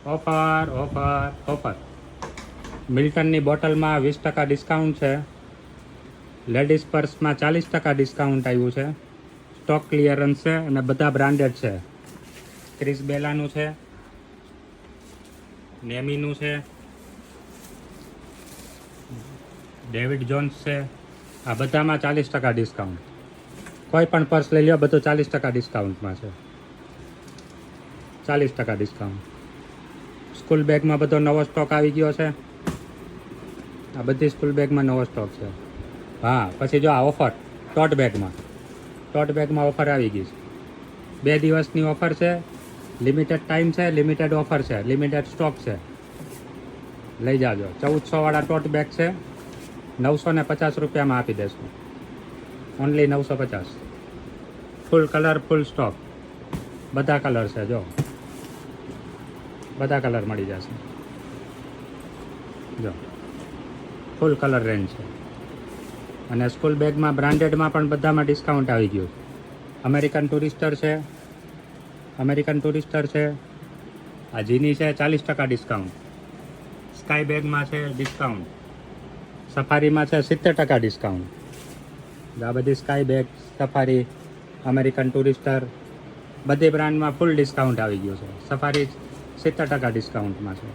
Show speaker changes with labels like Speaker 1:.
Speaker 1: Offer offer offer. મિલ્ટનની બોટલમાં 20% discount છે. Ladies પર્સમાં 40% discount આવ્યું છે. સ્ટોક ક્લિયરન્સ છે અને બધા બ્રાન્ડેડ છે. ક્રિસ બેલાનું છે, નેમીનું છે, ડેવિડ જોન્સ છે. આ બધામાં 40% ડિસ્કાઉન્ટ. કોઈ પણ પર્સ લઈ લો, બધું 40% ડિસ્કાઉન્ટમાં છે. 40% ડિસ્કાઉન્ટ. સ્કૂલ બેગમાં બધો નવો સ્ટોક આવી ગયો છે. આ બધી સ્કૂલ બેગમાં નવો સ્ટોક છે. હા, પછી જો આ ઓફર ટોટ બેગમાં ઓફર આવી ગઈ છે. 2 દિવસની ઓફર છે. લિમિટેડ ટાઈમ છે, લિમિટેડ ઓફર છે, લિમિટેડ સ્ટોક છે. લઈ જાજો. 1400 વાળા ટોટ બેગ છે. 950 રૂપિયામાં આપી દેશું. ઓનલી 950. ફૂલ કલર, ફૂલ સ્ટોક. બધા કલર છે. જો બધા કલર મળી જશે. જો ફૂલ કલર રેન્જ છે. અને સ્કૂલ બેગમાં બ્રાન્ડેડમાં પણ બધામાં ડિસ્કાઉન્ટ આવી ગયું. અમેરિકન ટુરિસ્ટર છે. આ જીની છે 40% ડિસ્કાઉન્ટ. સ્કાય બેગમાં છે ડિસ્કાઉન્ટ. સફારીમાં છે 70% ડિસ્કાઉન્ટ. આ બધી સ્કાય બેગ, સફારી, અમેરિકન ટુરિસ્ટર બધી બ્રાન્ડમાં ફૂલ ડિસ્કાઉન્ટ આવી ગયું છે. સફારી 70% ડિસ્કાઉન્ટમાં છે.